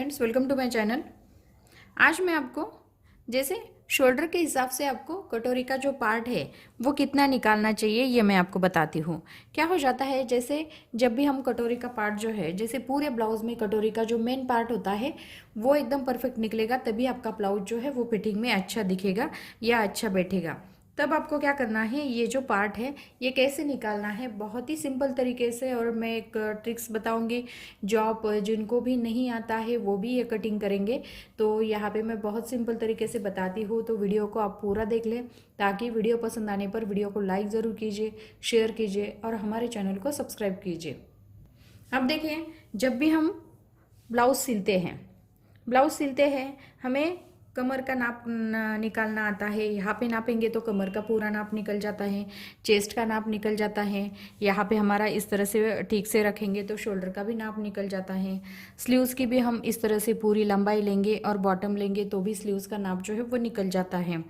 Friends, welcome to my channel. आज मैं आपको जैसे शोल्डर के हिसाब से आपको कटोरी का जो पार्ट है वो कितना निकालना चाहिए ये मैं आपको बताती हूँ। क्या हो जाता है, जैसे जब भी हम कटोरी का पार्ट जो है, जैसे पूरे ब्लाउज में कटोरी का जो मेन पार्ट होता है वो एकदम परफेक्ट निकलेगा, तभी आपका ब्लाउज जो है वो फिटिंग में अच्छा दिखेगा या अच्छा बैठेगा। तब आपको क्या करना है, ये जो पार्ट है ये कैसे निकालना है, बहुत ही सिंपल तरीके से। और मैं एक ट्रिक्स बताऊंगी जो आप जिनको भी नहीं आता है वो भी ये कटिंग करेंगे। तो यहाँ पे मैं बहुत सिंपल तरीके से बताती हूँ, तो वीडियो को आप पूरा देख लें, ताकि वीडियो पसंद आने पर वीडियो को लाइक ज़रूर कीजिए, शेयर कीजिए और हमारे चैनल को सब्सक्राइब कीजिए। अब देखिए, जब भी हम ब्लाउज सिलते हैं हमें कमर का नाप निकालना आता है। यहाँ पे नापेंगे तो कमर का पूरा नाप निकल जाता है, चेस्ट का नाप निकल जाता है। यहाँ पे हमारा इस तरह से ठीक से रखेंगे तो शोल्डर का भी नाप निकल जाता है। स्लीव्स की भी हम इस तरह से पूरी लंबाई लेंगे और बॉटम लेंगे तो भी स्लीव्स का नाप जो है वो निकल जाता है।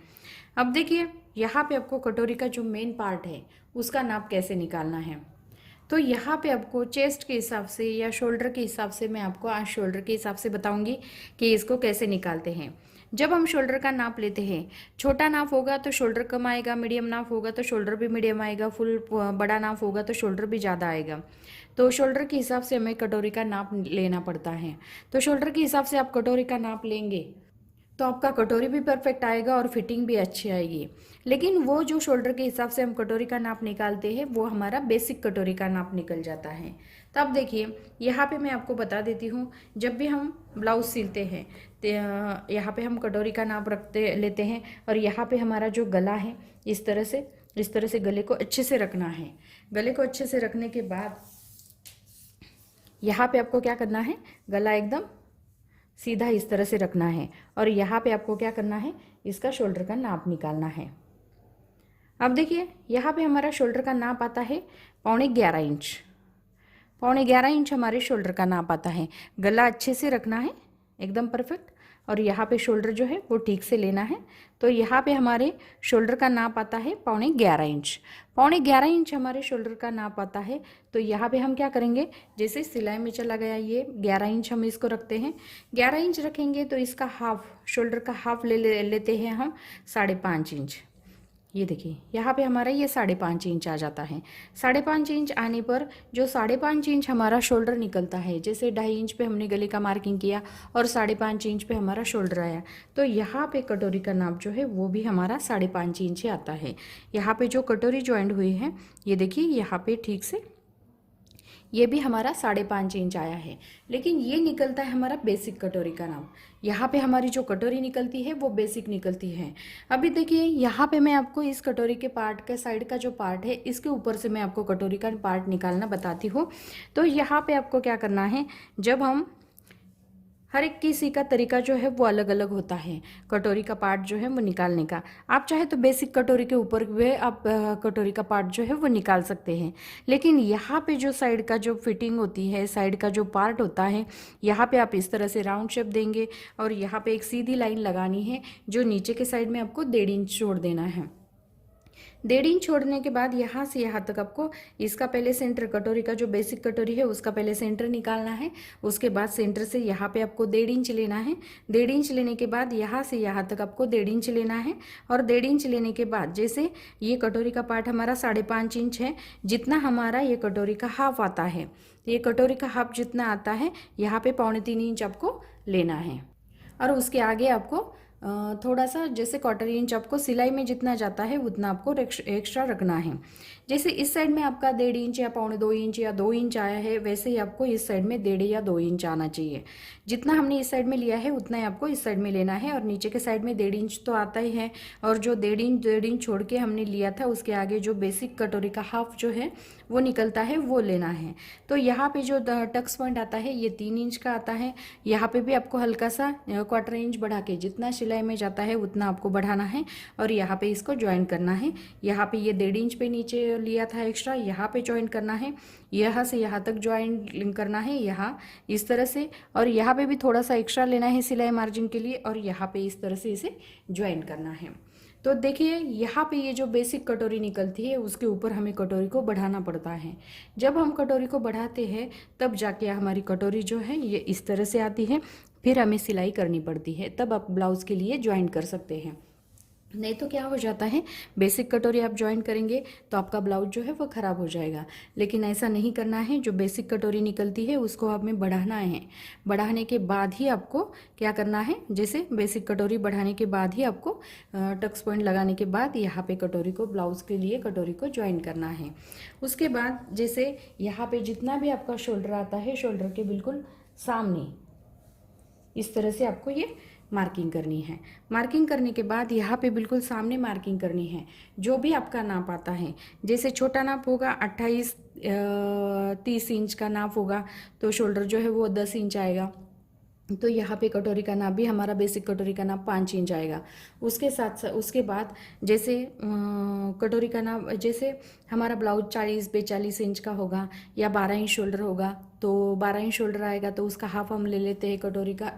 अब देखिए, यहाँ पे आपको कटोरी का जो मेन पार्ट है उसका नाप कैसे निकालना है। तो यहाँ पे आपको चेस्ट के हिसाब से या शोल्डर के हिसाब से, मैं आपको आज शोल्डर के हिसाब से बताऊंगी कि इसको कैसे निकालते हैं। जब हम शोल्डर का नाप लेते हैं, छोटा नाप होगा तो शोल्डर कम आएगा, मीडियम नाप होगा तो शोल्डर भी मीडियम आएगा, फुल बड़ा नाप होगा तो शोल्डर भी ज़्यादा आएगा। तो शोल्डर के हिसाब से हमें कटोरी का नाप लेना पड़ता है। तो शोल्डर के हिसाब से आप कटोरी का नाप लेंगे तो आपका कटोरी भी परफेक्ट आएगा और फिटिंग भी अच्छी आएगी। लेकिन वो जो शोल्डर के हिसाब से हम कटोरी का नाप निकालते हैं वो हमारा बेसिक कटोरी का नाप निकल जाता है। तब देखिए, यहाँ पे मैं आपको बता देती हूँ, जब भी हम ब्लाउज सिलते हैं तो यहाँ पे हम कटोरी का नाप लेते हैं और यहाँ पे हमारा जो गला है इस तरह से गले को अच्छे से रखना है। गले को अच्छे से रखने के बाद यहाँ पे आपको क्या करना है, गला एकदम सीधा इस तरह से रखना है और यहाँ पे आपको क्या करना है, इसका शोल्डर का नाप निकालना है। अब देखिए, यहाँ पे हमारा शोल्डर का नाप आता है 11.5 इंच। 11.5 इंच हमारे शोल्डर का नाप आता है। गला अच्छे से रखना है एकदम परफेक्ट, और यहाँ पे शोल्डर जो है वो ठीक से लेना है। तो यहाँ पे हमारे शोल्डर का नाप आता है 11.5 इंच। 11.5 इंच हमारे शोल्डर का नाप आता है। तो यहाँ पे हम क्या करेंगे, जैसे सिलाई में चला गया ये 11 इंच, हम इसको रखते हैं। 11 इंच रखेंगे तो इसका हाफ, शोल्डर का हाफ लेते हैं हम 5.5 इंच। ये देखिए, यहाँ पे हमारा ये 5.5 इंच आ जाता है। 5.5 इंच आने पर जो 5.5 इंच हमारा शोल्डर निकलता है, जैसे 2.5 इंच पे हमने गले का मार्किंग किया और 5.5 इंच पे हमारा शोल्डर आया, तो यहाँ पे कटोरी का नाप जो है वो भी हमारा 5.5 इंच ही आता है। यहाँ पे जो कटोरी ज्वाइंट हुई है, ये देखिए यहाँ पे ठीक से ये भी हमारा 5.5 इंच आया है। लेकिन ये निकलता है हमारा बेसिक कटोरी का नाप। यहाँ पे हमारी जो कटोरी निकलती है वो बेसिक निकलती है। अभी देखिए, यहाँ पे मैं आपको इस कटोरी के पार्ट के साइड का जो पार्ट है इसके ऊपर से मैं आपको कटोरी का पार्ट निकालना बताती हूँ। तो यहाँ पे आपको क्या करना है, जब हम हर एक किसी का तरीका जो है वो अलग अलग होता है कटोरी का पार्ट जो है वो निकालने का। आप चाहे तो बेसिक कटोरी के ऊपर भी आप कटोरी का पार्ट जो है वो निकाल सकते हैं। लेकिन यहाँ पे जो साइड का जो फिटिंग होती है, साइड का जो पार्ट होता है, यहाँ पे आप इस तरह से राउंड शेप देंगे और यहाँ पे एक सीधी लाइन लगानी है, जो नीचे के साइड में आपको 1.5 इंच छोड़ देना है। 1.5 इंच छोड़ने के बाद यहाँ से यहाँ तक आपको इसका पहले सेंटर, कटोरी का जो बेसिक कटोरी है उसका पहले सेंटर निकालना है। उसके बाद सेंटर से यहाँ पे आपको 1.5 इंच लेना है। 1.5 इंच लेने के बाद यहाँ से यहाँ तक आपको 1.5 इंच लेना है। और 1.5 इंच लेने के बाद, जैसे ये कटोरी का पार्ट हमारा 5.5 इंच है, जितना हमारा ये कटोरी का हाफ आता है, ये कटोरी का हाफ जितना आता है यहाँ पे 3.25 इंच आपको लेना है। और उसके आगे आपको थोड़ा सा, जैसे 1/4 इंच आपको सिलाई में जितना जाता है उतना आपको एक्स्ट्रा रखना है। जैसे इस साइड में आपका 1.5 इंच या 2.25 इंच या 2 इंच आया है, वैसे ही आपको इस साइड में 1.5 या 2 इंच आना चाहिए। जितना हमने इस साइड में लिया है उतना ही आपको इस साइड में लेना है। और नीचे के साइड में 1.5 इंच तो आता ही है, और जो 1.5 इंच छोड़ के हमने लिया था उसके आगे जो बेसिक कटोरी का हाफ जो है वो निकलता है, वो लेना है। तो यहाँ पे जो टक्स पॉइंट आता है ये 3 इंच का आता है। यहाँ पे भी आपको हल्का सा 1/4 इंच बढ़ा के, जितना सिलाई में जाता है उतना आपको बढ़ाना है और यहाँ पे इसको ज्वाइन करना है। यहाँ पे ये 1.5 इंच पे नीचे लिया था एक्स्ट्रा, यहाँ पे ज्वाइन करना है, यहाँ से यहाँ तक ज्वाइन करना है, यहाँ इस तरह से। और यहाँ पे भी थोड़ा सा एक्स्ट्रा लेना है सिलाई मार्जिन के लिए, और यहाँ पे इस तरह से इसे ज्वाइन करना है। तो देखिए, यहाँ पे ये जो बेसिक कटोरी निकलती है उसके ऊपर हमें कटोरी को बढ़ाना पड़ता है। जब हम कटोरी को बढ़ाते हैं तब जाके हमारी कटोरी जो है ये इस तरह से आती है। फिर हमें सिलाई करनी पड़ती है, तब आप ब्लाउज़ के लिए ज्वाइन कर सकते हैं। नहीं तो क्या हो जाता है, बेसिक कटोरी आप ज्वाइन करेंगे तो आपका ब्लाउज जो है वो ख़राब हो जाएगा। लेकिन ऐसा नहीं करना है, जो बेसिक कटोरी निकलती है उसको हमें बढ़ाना है। बढ़ाने के बाद ही आपको क्या करना है, जैसे बेसिक कटोरी बढ़ाने के बाद ही आपको टक्स पॉइंट लगाने के बाद यहाँ पे कटोरी को, ब्लाउज़ के लिए कटोरी को ज्वाइन करना है। उसके बाद जैसे यहाँ पे जितना भी आपका शोल्डर आता है, शोल्डर के बिल्कुल सामने इस तरह से आपको ये मार्किंग करनी है। मार्किंग करने के बाद यहाँ पे बिल्कुल सामने मार्किंग करनी है। जो भी आपका नाप आता है, जैसे छोटा नाप होगा 28-30 इंच का नाप होगा, तो शोल्डर जो है वो 10 इंच आएगा। तो यहाँ पे कटोरी का नाप भी हमारा, बेसिक कटोरी का नाप 5 इंच आएगा। उसके साथ उसके बाद जैसे कटोरी का नाप, जैसे हमारा ब्लाउज 40-42 इंच का होगा या 12 इंच शोल्डर होगा, तो 12 इंच शोल्डर आएगा तो उसका हाफ हम ले लेते हैं कटोरी का,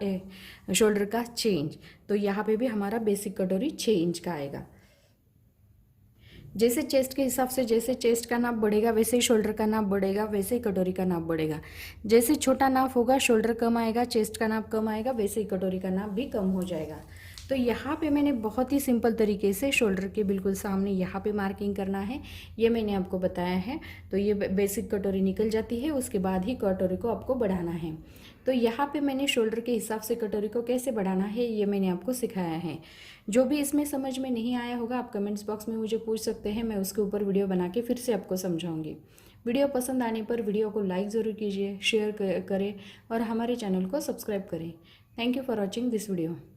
शोल्डर का 6 इंच। तो यहाँ पे भी हमारा बेसिक कटोरी 6 इंच का आएगा। जैसे चेस्ट के हिसाब से, जैसे चेस्ट का नाप बढ़ेगा वैसे ही शोल्डर का नाप बढ़ेगा, वैसे ही कटोरी का नाप बढ़ेगा। जैसे छोटा नाप होगा, शोल्डर कम आएगा, चेस्ट का नाप कम आएगा, वैसे ही कटोरी का नाप भी कम हो जाएगा। तो यहाँ पे मैंने बहुत ही सिंपल तरीके से शोल्डर के बिल्कुल सामने यहाँ पे मार्किंग करना है, ये मैंने आपको बताया है। तो ये बेसिक कटोरी निकल जाती है, उसके बाद ही कटोरी को आपको बढ़ाना है। तो यहाँ पे मैंने शोल्डर के हिसाब से कटोरी को कैसे बढ़ाना है ये मैंने आपको सिखाया है। जो भी इसमें समझ में नहीं आया होगा आप कमेंट्स बॉक्स में मुझे पूछ सकते हैं, मैं उसके ऊपर वीडियो बना के फिर से आपको समझाऊंगी। वीडियो पसंद आने पर वीडियो को लाइक ज़रूर कीजिए, शेयर करें और हमारे चैनल को सब्सक्राइब करें। Thank you for watching this video.